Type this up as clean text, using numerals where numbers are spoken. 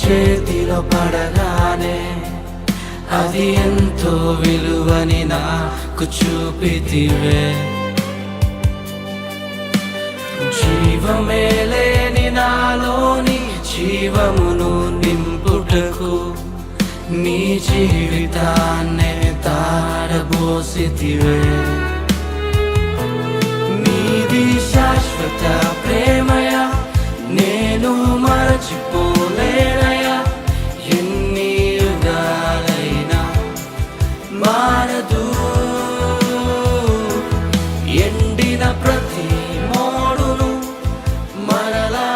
చేతిలో పడగానే అది ఎంతో విలువని నాకు చూపితివే. జీవమే లేని నాలోని జీవమును నింపుటకు నీ జీవితాన్నే తారబోసితివే. నీది శాశ్వత ప్రేమయ నేను మరచిపోలేనయా. ఎన్ని యుగాలైనా మారదు. ఎండిన ప్రతి మోడును మరలా